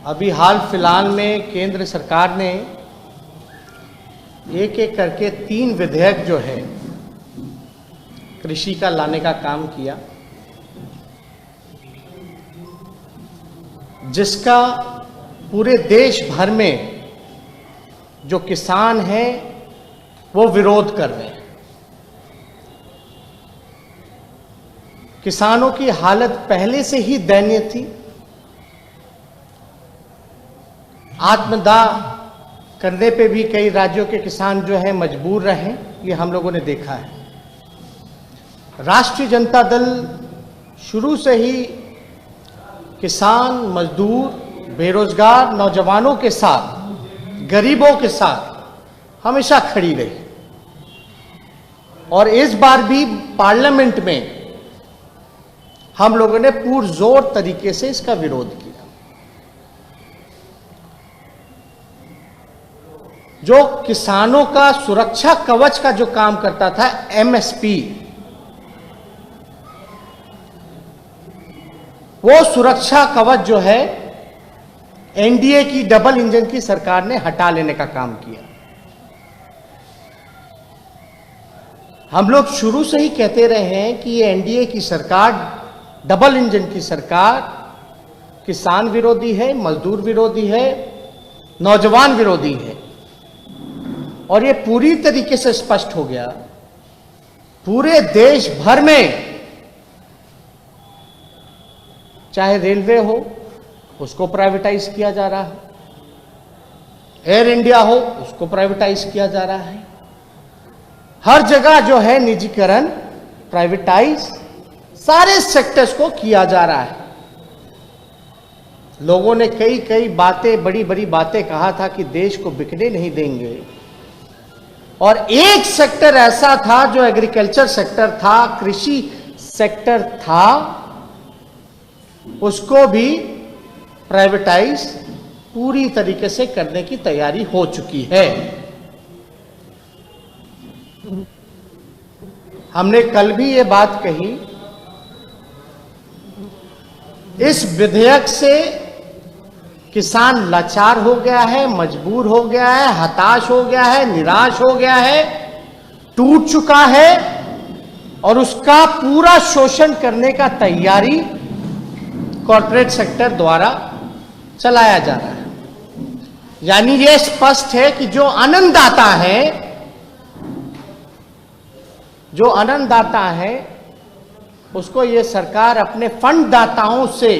अभी हाल फिलहाल में केंद्र सरकार ने एक एक करके 3 विधेयक जो है कृषि का लाने का काम किया, जिसका पूरे देश भर में जो किसान हैं वो विरोध कर रहे हैं। किसानों की हालत पहले से ही दयनीय थी। आत्मदाह करने पे भी कई राज्यों के किसान जो है मजबूर रहे, ये हम लोगों ने देखा है। राष्ट्रीय जनता दल शुरू से ही किसान, मजदूर, बेरोजगार नौजवानों के साथ, गरीबों के साथ हमेशा खड़ी रही और इस बार भी पार्लियामेंट में हम लोगों ने पुरजोर तरीके से इसका विरोध किया। जो किसानों का सुरक्षा कवच का जो काम करता था एमएसपी, वो सुरक्षा कवच जो है एनडीए की डबल इंजन की सरकार ने हटा लेने का काम किया। हम लोग शुरू से ही कहते रहे हैं कि ये एनडीए की सरकार, डबल इंजन की सरकार किसान विरोधी है, मजदूर विरोधी है, नौजवान विरोधी है। और ये पूरी तरीके से स्पष्ट हो गया। पूरे देश भर में चाहे रेलवे हो उसको प्राइवेटाइज किया जा रहा है, एयर इंडिया हो उसको प्राइवेटाइज किया जा रहा है, हर जगह जो है निजीकरण, प्राइवेटाइज, सारे सेक्टर्स को किया जा रहा है। लोगों ने कई बातें, बड़ी बड़ी बातें कहा था कि देश को बिकने नहीं देंगे, और एक सेक्टर ऐसा था जो एग्रीकल्चर सेक्टर था, कृषि सेक्टर था, उसको भी प्राइवेटाइज पूरी तरीके से करने की तैयारी हो चुकी है। हमने कल भी ये बात कही, इस विधेयक से किसान लाचार हो गया है, मजबूर हो गया है, हताश हो गया है, निराश हो गया है, टूट चुका है, और उसका पूरा शोषण करने का तैयारी कॉर्पोरेट सेक्टर द्वारा चलाया जा रहा है। यानी यह स्पष्ट है कि जो अन्नदाता है, जो अन्नदाता है, उसको यह सरकार अपने फंड दाताओं से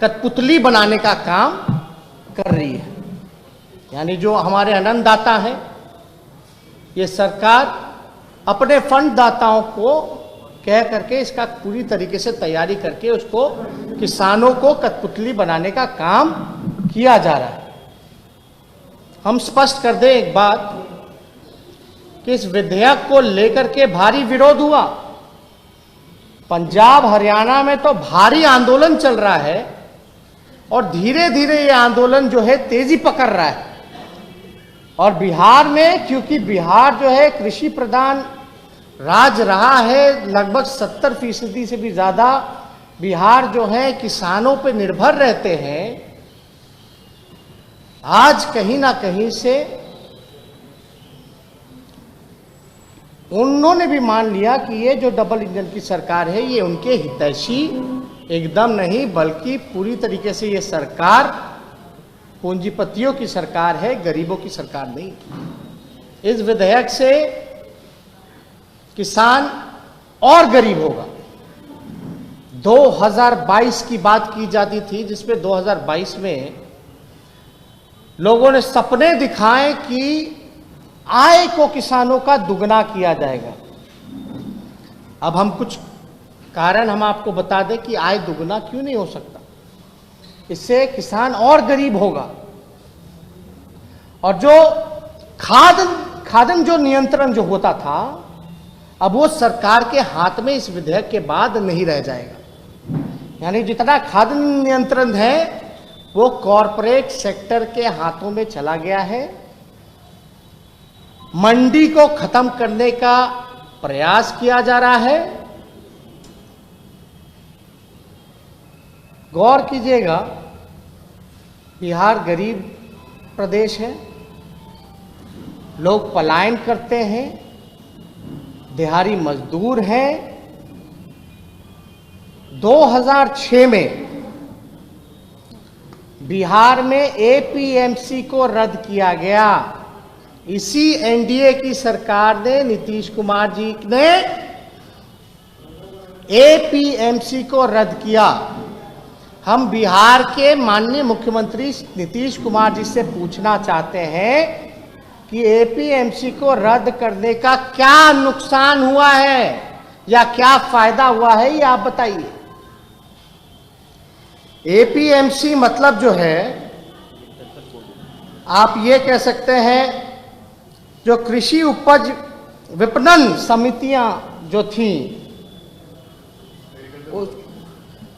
कठपुतली बनाने का काम कर रही है। यानी जो हमारे अन्नदाता हैं, ये सरकार अपने फंड दाताओं को कह करके इसका पूरी तरीके से तैयारी करके उसको, किसानों को कठपुतली बनाने का काम किया जा रहा है। हम स्पष्ट कर दें एक बात कि इस विधेयक को लेकर के भारी विरोध हुआ। पंजाब, हरियाणा में तो भारी आंदोलन चल रहा है और धीरे धीरे ये आंदोलन जो है तेजी पकड़ रहा है। और बिहार में, क्योंकि बिहार जो है कृषि प्रधान राज्य रहा है, लगभग 70% से भी ज्यादा बिहार जो है किसानों पर निर्भर रहते हैं। आज कहीं ना कहीं से उन्होंने भी मान लिया कि ये जो डबल इंजन की सरकार है, ये उनके हितैषी एकदम नहीं, बल्कि पूरी तरीके से ये सरकार पूंजीपतियों की सरकार है, गरीबों की सरकार नहीं। इस विधेयक से किसान और गरीब होगा। 2022 की बात की जाती थी, जिसमें 2022 में लोगों ने सपने दिखाए कि आय को किसानों का दुगना किया जाएगा। अब हम कुछ कारण हम आपको बता दें कि आय दुगना क्यों नहीं हो सकता। इससे किसान और गरीब होगा, और जो खाद्यान्न जो नियंत्रण जो होता था, अब वो सरकार के हाथ में इस विधेयक के बाद नहीं रह जाएगा। यानी जितना खाद्य नियंत्रण है वो कॉरपोरेट सेक्टर के हाथों में चला गया है। मंडी को खत्म करने का प्रयास किया जा रहा है। गौर कीजिएगा बिहार गरीब प्रदेश है, लोग पलायन करते हैं, दिहाड़ी मजदूर हैं। 2006 में बिहार में एपीएमसी को रद्द किया गया। इसी एनडीए की सरकार ने, नीतीश कुमार जी ने एपीएमसी को रद्द किया। हम बिहार के माननीय मुख्यमंत्री नीतीश कुमार जी से पूछना चाहते हैं कि एपीएमसी को रद्द करने का क्या नुकसान हुआ है या क्या फायदा हुआ है, ये आप बताइए। एपीएमसी मतलब जो है, आप ये कह सकते हैं, जो कृषि उपज विपणन समितियां जो थी,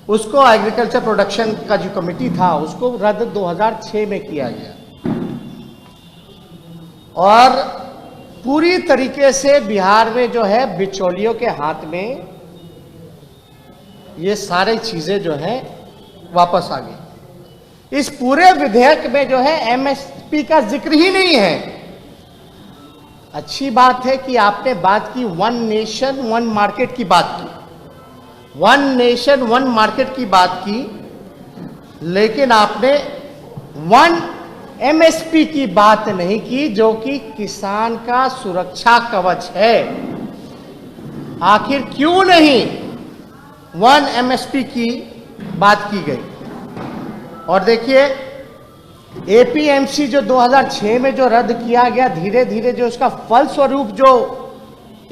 उसको एग्रीकल्चर प्रोडक्शन का जो कमेटी था, उसको रद्द 2006 में किया गया। और पूरी तरीके से बिहार में जो है बिचौलियों के हाथ में ये सारी चीजें जो है वापस आ गई। इस पूरे विधेयक में जो है एमएसपी का जिक्र ही नहीं है। अच्छी बात है कि आपने बात की वन नेशन वन मार्केट की बात की, वन नेशन वन मार्केट की बात की, लेकिन आपने वन एमएसपी की बात नहीं की, जो कि किसान का सुरक्षा कवच है। आखिर क्यों नहीं वन एमएसपी की बात की गई? और देखिए, एपीएमसी जो 2006 में जो रद्द किया गया, धीरे धीरे जो उसका फलस्वरूप जो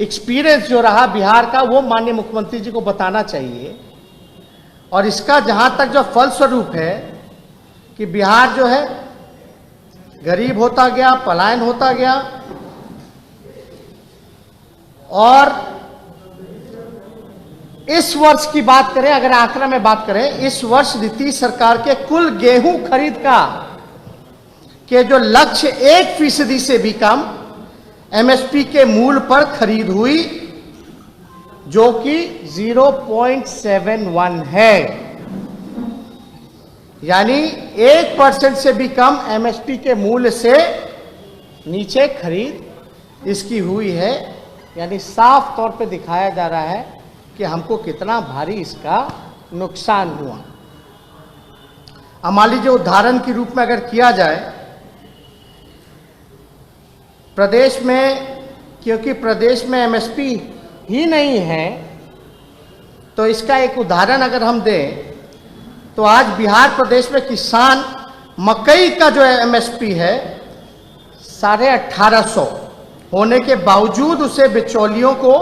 एक्सपीरियंस जो रहा बिहार का, वो माननीय मुख्यमंत्री जी को बताना चाहिए। और इसका जहां तक जो फलस्वरूप है कि बिहार जो है गरीब होता गया, पलायन होता गया। और इस वर्ष की बात करें, अगर आंकड़ा में बात करें, इस वर्ष नीतीश सरकार के कुल गेहूं खरीद का के जो लक्ष्य 1% से भी कम एमएसपी के मूल्य पर खरीद हुई, जो कि 0.71 है। यानी 1% से भी कम एमएसपी के मूल्य से नीचे खरीद इसकी हुई है। यानी साफ तौर पे दिखाया जा रहा है कि हमको कितना भारी इसका नुकसान हुआ। अब मान लीजिए, उदाहरण के रूप में अगर किया जाए, प्रदेश में, क्योंकि प्रदेश में एमएसपी ही नहीं है, तो इसका एक उदाहरण अगर हम दें तो आज बिहार प्रदेश में किसान मकई का जो एमएसपी है 1850 होने के बावजूद उसे बिचौलियों को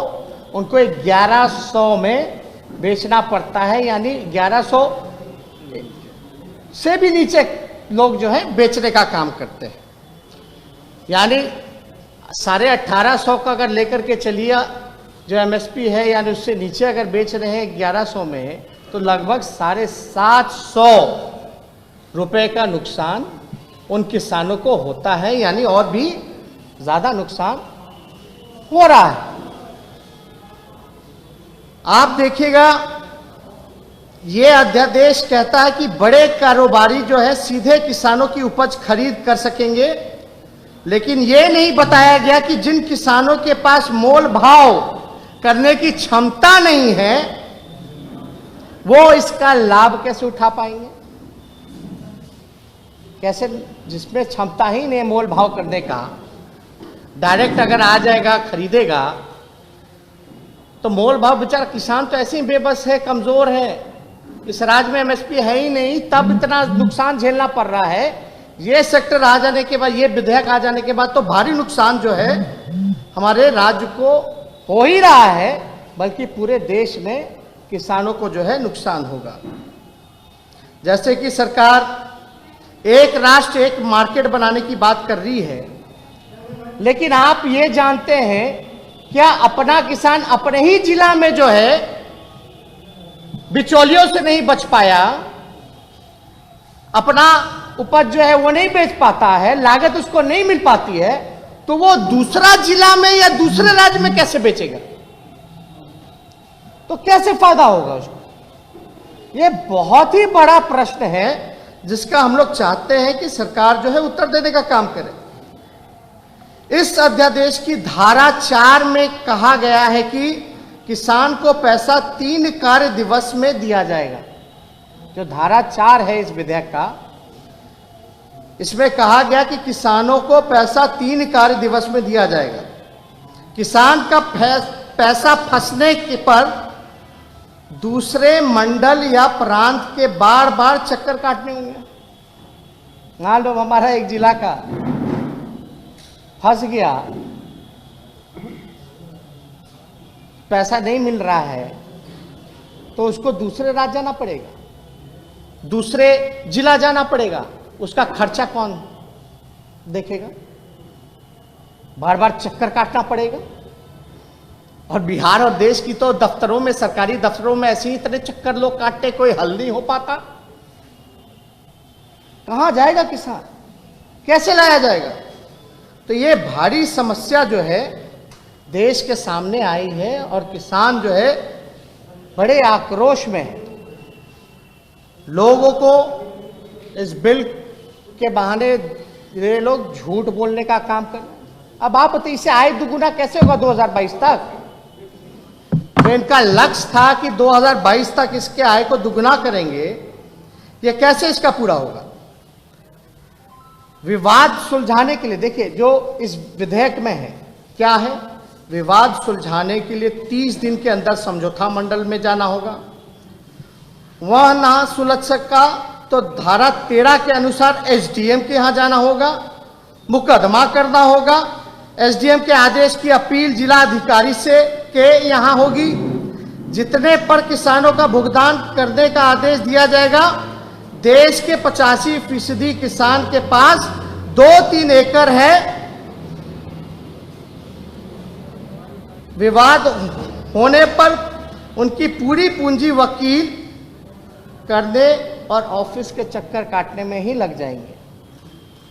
उनको 1100 में बेचना पड़ता है। यानी 1100 से भी नीचे लोग जो है बेचने का काम करते हैं। यानी 1850 का अगर लेकर के चलिए जो एमएसपी है, यानी उससे नीचे अगर बेच रहे हैं 1100 में, तो लगभग 750 रुपए का नुकसान उन किसानों को होता है। यानी और भी ज्यादा नुकसान हो रहा है। आप देखिएगा, ये अध्यादेश कहता है कि बड़े कारोबारी जो है सीधे किसानों की उपज खरीद कर सकेंगे, लेकिन ये नहीं बताया गया कि जिन किसानों के पास मोल भाव करने की क्षमता नहीं है, वो इसका लाभ कैसे उठा पाएंगे। कैसे, जिसमें क्षमता ही नहीं मोल भाव करने का, डायरेक्ट अगर आ जाएगा खरीदेगा, तो मोल भाव, बेचारा किसान तो ऐसे ही बेबस है, कमजोर है, इस राज्य में एमएसपी है ही नहीं, तब इतना नुकसान झेलना पड़ रहा है। ये सेक्टर आ जाने के बाद, ये विधेयक आ जाने के बाद तो भारी नुकसान जो है हमारे राज्य को हो ही रहा है, बल्कि पूरे देश में किसानों को जो है नुकसान होगा। जैसे कि सरकार एक राष्ट्र एक मार्केट बनाने की बात कर रही है, लेकिन आप ये जानते हैं क्या अपना किसान अपने ही जिला में जो है बिचौलियों से नहीं बच पाया, अपना उपज जो है वो नहीं बेच पाता है, लागत उसको नहीं मिल पाती है, तो वो दूसरा जिला में या दूसरे राज्य में कैसे बेचेगा? तो कैसे फायदा होगा उसको? ये बहुत ही बड़ा प्रश्न है जिसका हम लोग चाहते हैं कि सरकार जो है उत्तर देने का काम करे। इस अध्यादेश की धारा 4 में कहा गया है कि किसान को पैसा 3 कार्य दिवस में दिया जाएगा। जो धारा 4 है इस विधेयक का, इसमें कहा गया कि किसानों को पैसा 3 कार्य दिवस में दिया जाएगा। किसान का पैसा फंसने पर दूसरे मंडल या प्रांत के बार बार चक्कर काटने होंगे। मान लो हमारा एक जिला का फंस गया, पैसा नहीं मिल रहा है, तो उसको दूसरे राज्य जाना पड़ेगा, दूसरे जिला जाना पड़ेगा। उसका खर्चा कौन देखेगा? बार बार चक्कर काटना पड़ेगा। और बिहार और देश की तो दफ्तरों में, सरकारी दफ्तरों में ऐसे ही इतने चक्कर लोग काटते, कोई हल नहीं हो पाता। कहां जाएगा किसान? कैसे लाया जाएगा? तो ये भारी समस्या जो है देश के सामने आई है और किसान जो है बड़े आक्रोश में है। लोगों को इस बिल के बहाने ये लोग झूठ बोलने का काम कर रहे हैं। अब आप बताइए, इससे आय दुगुना कैसे होगा 2022 तक? तो इनका लक्ष्य था कि 2022 तक इसके आय को दुगुना करेंगे, ये कैसे इसका पूरा होगा? विवाद सुलझाने के लिए देखिए, जो इस विधेयक में है क्या है, विवाद सुलझाने के लिए 30 दिन के अंदर समझौता मंडल में जाना होगा। वह ना सुलझ सका तो धारा 13 के अनुसार एसडीएम के यहां जाना होगा, मुकदमा करना होगा। एसडीएम के आदेश की अपील जिला अधिकारी से के यहां होगी। जितने पर किसानों का भुगतान करने का आदेश दिया जाएगा, देश के 85% किसान के पास 2-3 एकड़ है। विवाद होने पर उनकी पूरी पूंजी वकील करने और ऑफिस के चक्कर काटने में ही लग जाएंगे।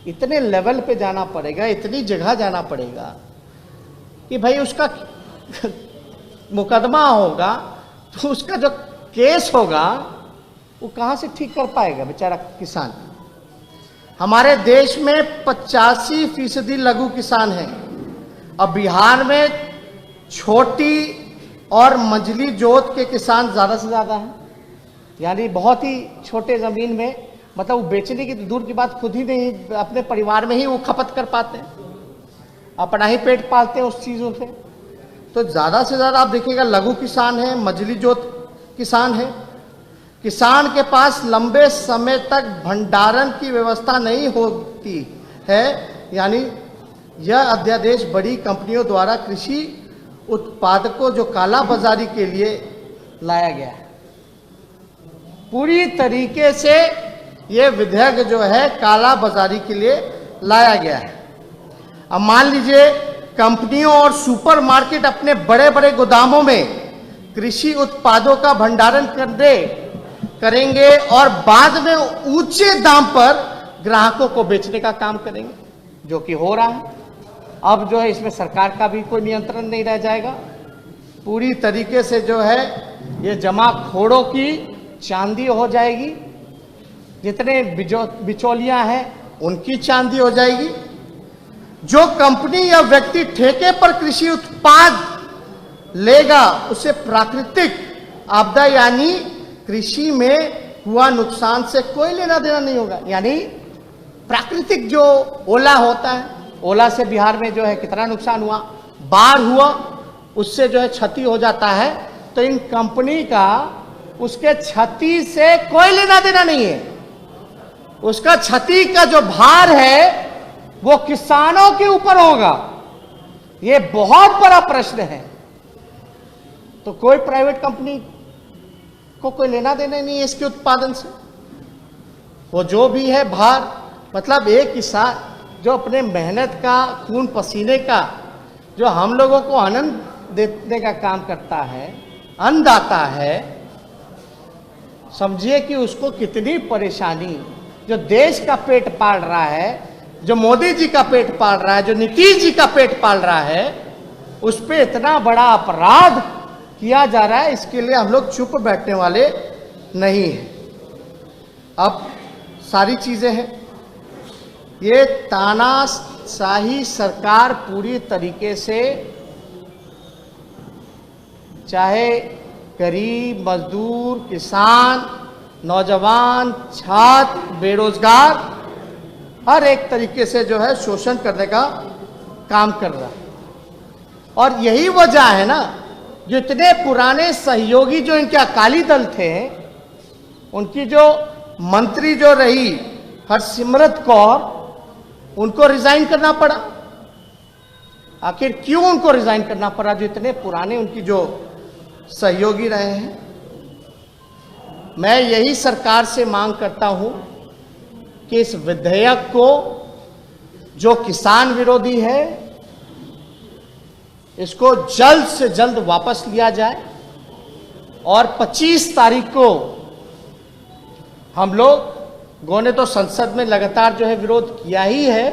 इतने लेवल पे जाना पड़ेगा, इतनी जगह जाना पड़ेगा कि भाई उसका मुकदमा होगा तो उसका जो केस होगा वो कहां से ठीक कर पाएगा बेचारा किसान। हमारे देश में 85% लघु किसान हैं और बिहार में छोटी और मंझली जोत के किसान ज्यादा से ज्यादा हैं। यानी बहुत ही छोटे जमीन में, मतलब वो बेचने की तो दूर की बात, खुद ही नहीं, अपने परिवार में ही वो खपत कर पाते हैं, अपना ही पेट पालते हैं उस चीजों से। तो ज्यादा से ज्यादा आप देखिएगा लघु किसान है, मंझली जोत किसान है। किसान के पास लंबे समय तक भंडारण की व्यवस्था नहीं होती है। यानी यह अध्यादेश बड़ी कंपनियों द्वारा कृषि उत्पादकों जो काला बाजारी के लिए लाया गया है। पूरी तरीके से यह विधेयक जो है काला बाजारी के लिए लाया गया है। अब मान लीजिए कंपनियों और सुपरमार्केट अपने बड़े बड़े गोदामों में कृषि उत्पादों का भंडारण करेंगे और बाद में ऊंचे दाम पर ग्राहकों को बेचने का काम करेंगे, जो कि हो रहा है। अब जो है इसमें सरकार का भी कोई नियंत्रण नहीं रह जाएगा। पूरी तरीके से जो है ये जमाखोरों की चांदी हो जाएगी। जितने बिचौलियां हैं उनकी चांदी हो जाएगी। जो कंपनी या व्यक्ति ठेके पर कृषि उत्पाद लेगा उसे प्राकृतिक आपदा यानी कृषि में हुआ नुकसान से कोई लेना देना नहीं होगा। यानी प्राकृतिक जो ओला होता है, ओला से बिहार में जो है कितना नुकसान हुआ, बाढ़ हुआ, उससे जो है क्षति हो जाता है, तो इन कंपनी का उसके क्षति से कोई लेना देना नहीं है। उसका क्षति का जो भार है वो किसानों के ऊपर होगा। ये बहुत बड़ा प्रश्न है। तो कोई प्राइवेट कंपनी को कोई लेना देना नहीं है इसके उत्पादन से। वो जो भी है भार, मतलब एक किसान जो अपने मेहनत का, खून पसीने का, जो हम लोगों को आनंद देने का काम करता है, अन्नदाता है, समझिए कि उसको कितनी परेशानी, जो देश का पेट पाल रहा है, जो मोदी जी का पेट पाल रहा है, जो नीतीश जी का पेट पाल रहा है, उस पे इतना बड़ा अपराध किया जा रहा है। इसके लिए हम लोग चुप बैठने वाले नहीं हैं। अब सारी चीजें हैं। ये तानाशाही सरकार पूरी तरीके से चाहे गरीब, मजदूर, किसान, नौजवान, छात्र, बेरोजगार, हर एक तरीके से जो है शोषण करने का काम कर रहा है। और यही वजह है ना, जो इतने पुराने सहयोगी जो इनके अकाली दल थे, उनकी जो मंत्री जो रही हरसिमरत कौर, उनको रिजाइन करना पड़ा। आखिर क्यों उनको रिजाइन करना पड़ा, जो इतने पुराने उनकी जो सहयोगी रहे हैं? मैं यही सरकार से मांग करता हूं कि इस विधेयक को, जो किसान विरोधी है, इसको जल्द से जल्द वापस लिया जाए और 25 तारीख को हम लोगों ने तो संसद में लगातार जो है विरोध किया ही है,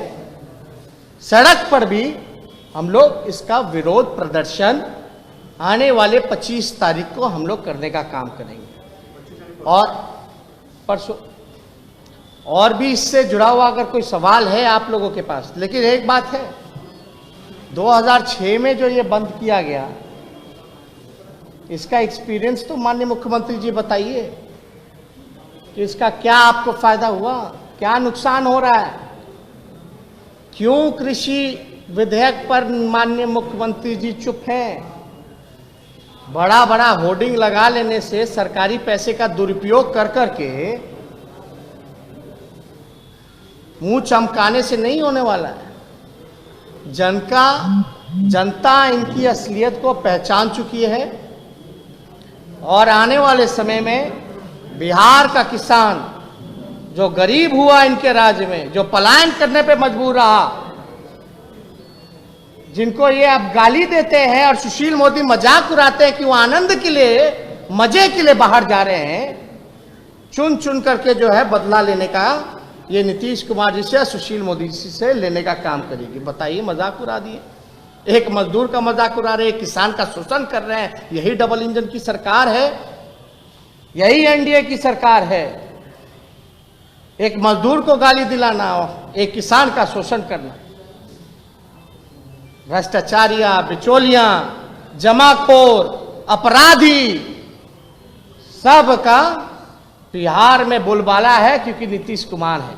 सड़क पर भी हम लोग इसका विरोध प्रदर्शन आने वाले 25 तारीख को हम लोग करने का काम करेंगे। और परसों और भी इससे जुड़ा हुआ अगर कोई सवाल है आप लोगों के पास, लेकिन एक बात है, 2006 में जो ये बंद किया गया, इसका एक्सपीरियंस तो माननीय मुख्यमंत्री जी बताइए कि इसका क्या आपको फायदा हुआ, क्या नुकसान हो रहा है? क्यों कृषि विधेयक पर माननीय मुख्यमंत्री जी चुप हैं? बड़ा बड़ा होर्डिंग लगा लेने से, सरकारी पैसे का दुरुपयोग कर करके मुंह चमकाने से नहीं होने वाला है। जनता इनकी असलियत को पहचान चुकी है और आने वाले समय में बिहार का किसान जो गरीब हुआ इनके राज्य में, जो पलायन करने पे मजबूर रहा, जिनको ये अब गाली देते हैं और सुशील मोदी मजाक उड़ाते हैं कि वो आनंद के लिए, मजे के लिए बाहर जा रहे हैं, चुन चुन करके जो है बदला लेने का ये नीतीश कुमार जी से, सुशील मोदी जी से लेने का काम करेगी। बताइए, मजाक उड़ा दिए, एक मजदूर का मजाक उड़ा रहे हैं, किसान का शोषण कर रहे हैं। यही डबल इंजन की सरकार है, यही एनडीए की सरकार है। एक मजदूर को गाली दिलाना, एक किसान का शोषण करना। भ्रष्टाचारिया, बिचौलिया, जमाखोर, अपराधी, सबका बिहार में बोलबाला है, क्योंकि नीतीश कुमार है।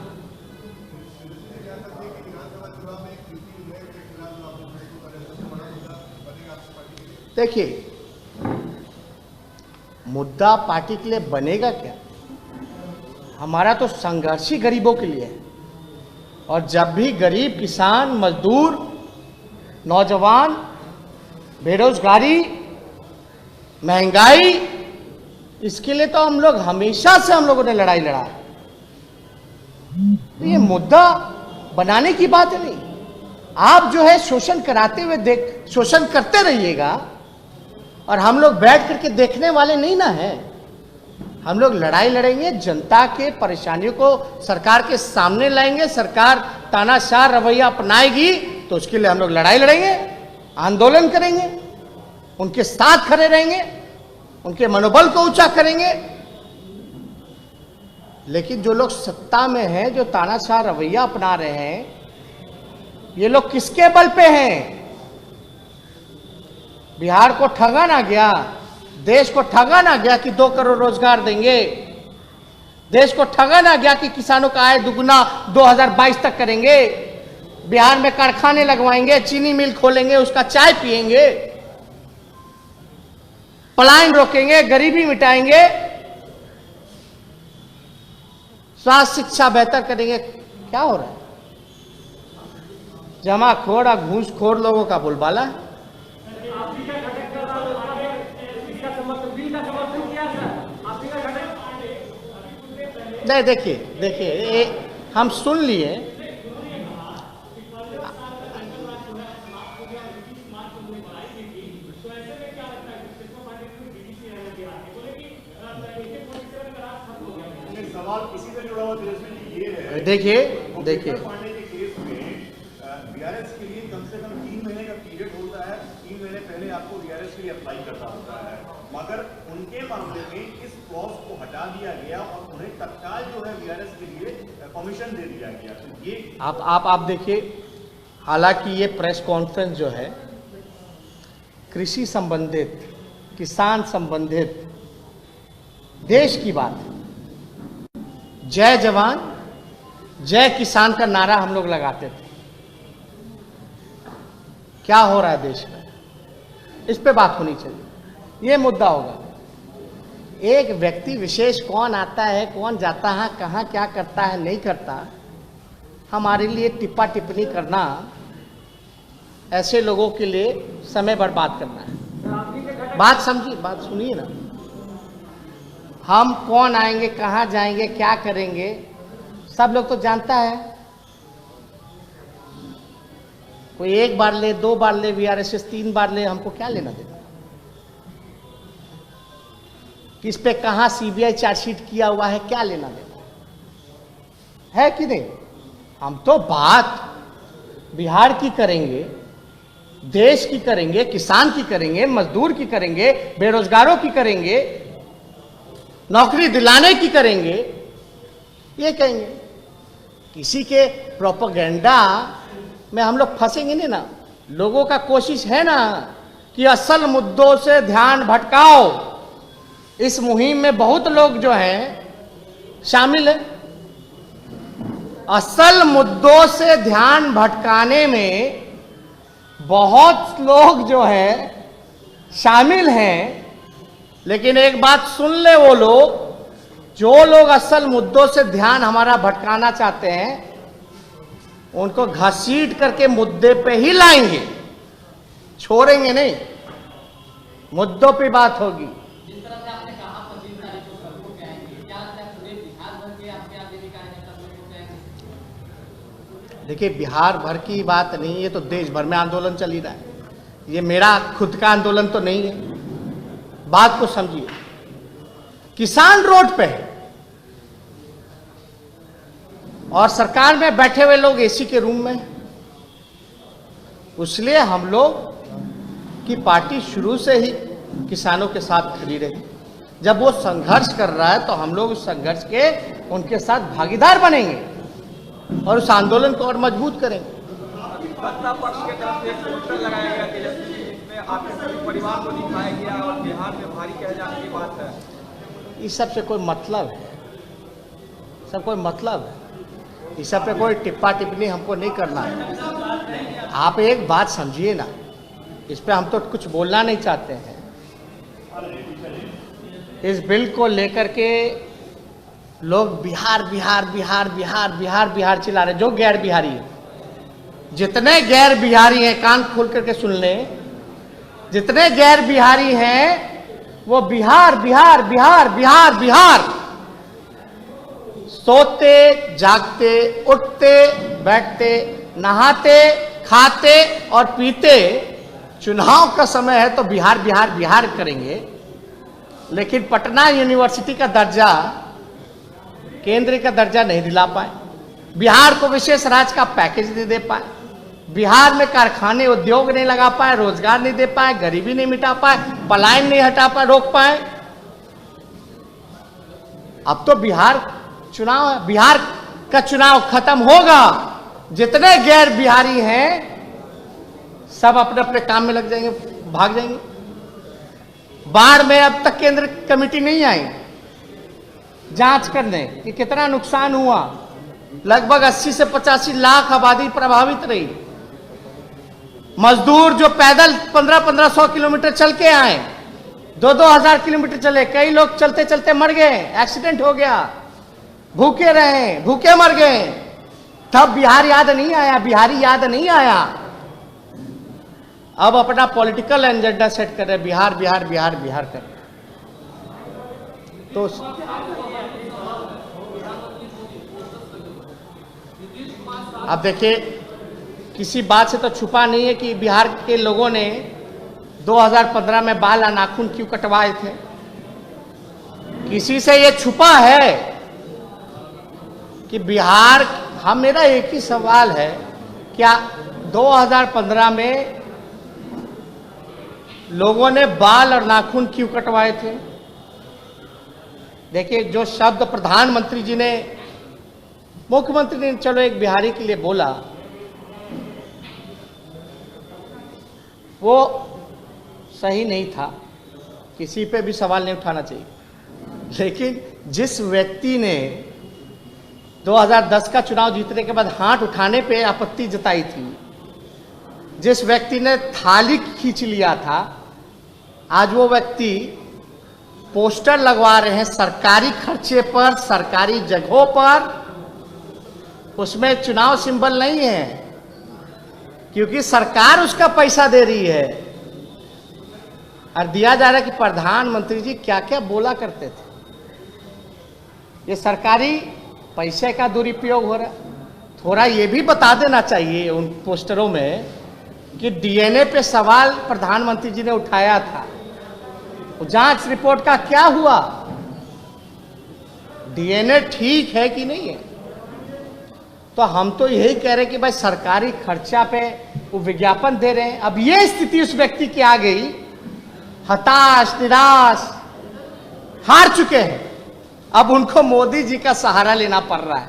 देखिए, मुद्दा पार्टी के लिए बनेगा क्या? हमारा तो संघर्ष ही गरीबों के लिए है। और जब भी गरीब, किसान, मजदूर, नौजवान, बेरोजगारी, महंगाई, इसके लिए तो हम लोग हमेशा से हम लोगों ने लड़ाई लड़ा है। ये मुद्दा बनाने की बात नहीं। आप जो है शोषण कराते हुए शोषण करते रहिएगा और हम लोग बैठ करके देखने वाले नहीं ना है। हम लोग लड़ाई लड़ेंगे, जनता के परेशानियों को सरकार के सामने लाएंगे। सरकार तानाशाह रवैया अपनाएगी तो उसके लिए हम लोग लड़ाई लड़ेंगे, आंदोलन करेंगे, उनके साथ खड़े रहेंगे, उनके मनोबल को ऊंचा करेंगे। लेकिन जो लोग सत्ता में हैं, जो तानाशाह रवैया अपना रहे हैं, ये लोग किसके बल पे हैं? बिहार को ठगा ना गया, देश को ठगा ना गया कि 2 करोड़ रोजगार देंगे, देश को ठगा ना गया कि किसानों का आय दुगुना 2022 तक करेंगे, बिहार में कारखाने लगवाएंगे, चीनी मिल खोलेंगे, उसका चाय पिएंगे, पलायन रोकेंगे, गरीबी मिटाएंगे, स्वास्थ्य शिक्षा बेहतर करेंगे। क्या हो रहा है? जमाखोर और घूसखोर लोगों का बोलबाला है। नहीं, देखिए हम सुन लिए। सवाल इसी से जुड़ा हुआ ये है, देखिए पांडे के केस में वीआरएस के लिए कम से कम 3 महीने का पीरियड होता है। 3 महीने पहले आपको वीआरएस के लिए अप्लाई करना होता है। मगर उनके मामले में इस क्लॉज को हटा दिया गया और उन्हें तत्काल जो है वीआरएस के लिए परमिशन दे दिया गया। तो ये आप देखिए, हालांकि ये प्रेस कॉन्फ्रेंस जो है कृषि संबंधित, किसान संबंधित, देश की बात है। जय जवान जय किसान का नारा हम लोग लगाते थे। क्या हो रहा है देश में, इस पे बात होनी चाहिए, ये मुद्दा होगा। एक व्यक्ति विशेष कौन आता है, कौन जाता है, कहाँ क्या करता है, नहीं करता, हमारे लिए टिप्पा टिप्पणी करना ऐसे लोगों के लिए समय बर्बाद करना है। बात समझिए, बात सुनिए ना। हम कौन आएंगे, कहाँ जाएंगे, क्या करेंगे, सब लोग तो जानता है। कोई एक बार ले, 2 बार ले वीआरएस, 3 बार ले, हमको क्या लेना देना। किस पे कहाँ सीबीआई चार्जशीट किया हुआ है, क्या लेना देना है कि नहीं। हम तो बात बिहार की करेंगे, देश की करेंगे, किसान की करेंगे, मजदूर की करेंगे, बेरोजगारों की करेंगे, नौकरी दिलाने की करेंगे, ये कहेंगे। किसी के प्रोपेगेंडा में हम लोग फंसेंगे नहीं ना। लोगों का कोशिश है ना कि असल मुद्दों से ध्यान भटकाओ। इस मुहिम में बहुत लोग जो हैं शामिल हैं। असल मुद्दों से ध्यान भटकाने में बहुत लोग जो हैं शामिल हैं। लेकिन एक बात सुन ले, वो लोग, जो लोग असल मुद्दों से ध्यान हमारा भटकाना चाहते हैं, उनको घसीट करके मुद्दे पे ही लाएंगे, छोड़ेंगे नहीं। मुद्दों पे बात होगी। जिस तरह से आपने कहा 25 तारीख को सबको कहेंगे, क्या पूरे बिहार भर के आपके यहाँ देवी कार्यकर्ता सबको कहेंगे? देखिए, बिहार भर की बात नहीं, ये तो देश भर में आंदोलन चल ही रहा है। ये मेरा खुद का आंदोलन तो नहीं है। बात को समझिए, किसान रोड पे है और सरकार में बैठे हुए लोग एसी के रूम में। इसलिए हम लोग की पार्टी शुरू से ही किसानों के साथ खड़ी रही। जब वो संघर्ष कर रहा है तो हम लोग उस संघर्ष के उनके साथ भागीदार बनेंगे और उस आंदोलन को और मजबूत करेंगे। सत्ता पक्ष की तरफ से एक पोस्टर लगाया गया तेजस्वी, जिसमें आपके सभी परिवार को दिखाया गया और बिहार में भारी कहे जाने की बात है। इस सब से कोई मतलब है, सब कोई मतलब है। इस सब पे कोई टिप्पा टिप्पणी हमको नहीं करना है। आप एक बात समझिए ना, इस पे हम तो कुछ बोलना नहीं चाहते हैं। इस बिल को लेकर के लोग बिहार बिहार बिहार बिहार बिहार बिहार चिल्ला रहे। जो गैर बिहारी है, जितने गैर बिहारी हैं, कान खोल करके सुन लें, जितने गैर बिहारी हैं वो बिहार बिहार बिहार बिहार बिहार, सोते जागते, उठते बैठते, नहाते, खाते और पीते, चुनाव का समय है तो बिहार बिहार बिहार करेंगे। लेकिन पटना यूनिवर्सिटी का दर्जा, केंद्र का दर्जा नहीं दिला पाए, बिहार को विशेष राज्य का पैकेज नहीं दे पाए, बिहार में कारखाने उद्योग नहीं लगा पाए, रोजगार नहीं दे पाए, गरीबी नहीं मिटा पाए, पलायन नहीं हटा पाए, रोक पाए। अब तो बिहार चुनाव है, बिहार का चुनाव खत्म होगा, जितने गैर बिहारी हैं सब अपने अपने काम में लग जाएंगे, भाग जाएंगे। बाढ़ में अब तक केंद्र कमेटी नहीं आई जांच करने कि कितना नुकसान हुआ। लगभग 80 से 85 लाख आबादी प्रभावित रही। मजदूर जो पैदल 1500 किलोमीटर चल के आए, 2000 किलोमीटर चले, कई लोग चलते चलते मर गए, एक्सीडेंट हो गया, भूखे रहे, भूखे मर गए। तब बिहार याद नहीं आया, बिहारी याद नहीं आया। अब अपना पॉलिटिकल एजेंडा सेट कर रहे, बिहार बिहार बिहार बिहार कर। तो अब देखिए, किसी बात से तो छुपा नहीं है कि बिहार के लोगों ने 2015 में बाल और नाखून क्यों कटवाए थे। किसी से ये छुपा है कि बिहार, मेरा एक ही सवाल है, क्या 2015 में लोगों ने बाल और नाखून क्यों कटवाए थे? देखिए, जो शब्द प्रधानमंत्री जी ने, मुख्यमंत्री ने चलो एक बिहारी के लिए बोला, वो सही नहीं था, किसी पे भी सवाल नहीं उठाना चाहिए। लेकिन जिस व्यक्ति ने 2010 का चुनाव जीतने के बाद हाथ उठाने पे आपत्ति जताई थी, जिस व्यक्ति ने थाली खींच लिया था, आज वो व्यक्ति पोस्टर लगवा रहे हैं सरकारी खर्चे पर, सरकारी जगहों पर। उसमें चुनाव सिंबल नहीं है, क्योंकि सरकार उसका पैसा दे रही है। और दिया जा रहा है कि प्रधानमंत्री जी क्या क्या बोला करते थे। ये सरकारी पैसे का दुरुपयोग हो रहा है। थोड़ा ये भी बता देना चाहिए उन पोस्टरों में कि डीएनए पे सवाल प्रधानमंत्री जी ने उठाया था, जांच रिपोर्ट का क्या हुआ? डीएनए ठीक है कि नहीं है? तो हम तो यही कह रहे हैं कि भाई सरकारी खर्चा पे वो विज्ञापन दे रहे हैं। अब ये स्थिति उस व्यक्ति की आ गई, हताश, निराश, हार चुके हैं। अब उनको मोदी जी का सहारा लेना पड़ रहा है।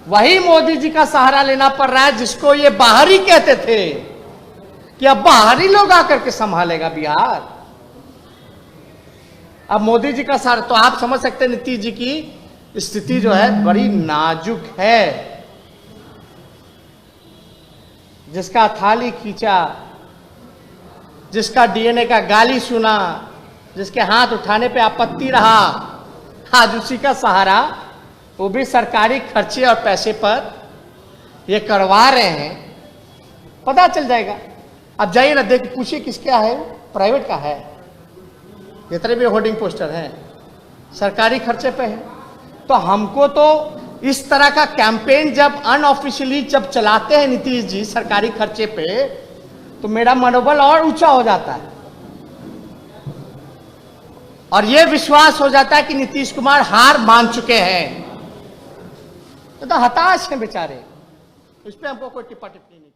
वही मोदी जी का सहारा लेना पड़ रहा है जिसको ये बाहरी कहते थे कि अब बाहरी लोग आकर के संभालेगा बिहार। अब मोदी जी का सहारा, तो आप समझ सकते हैं नीतीश जी की स्थिति जो है बड़ी नाजुक है। जिसका थाली खींचा, जिसका डीएनए का गाली सुना, जिसके हाथ उठाने पे आपत्ति रहा, आज उसी का सहारा, वो भी सरकारी खर्चे और पैसे पर ये करवा रहे हैं। पता चल जाएगा। अब जाइए ना, देख पूछिए किसका है, प्राइवेट का है। जितने भी होर्डिंग पोस्टर हैं सरकारी खर्चे पे है। तो हमको तो इस तरह का कैंपेन जब अनऑफिशियली जब चलाते हैं नीतीश जी सरकारी खर्चे पे, तो मेरा मनोबल और ऊंचा हो जाता है और यह विश्वास हो जाता है कि नीतीश कुमार हार मान चुके हैं। तो हताश हैं बेचारे, इस पे हमको कोई टिप्पणी नहीं।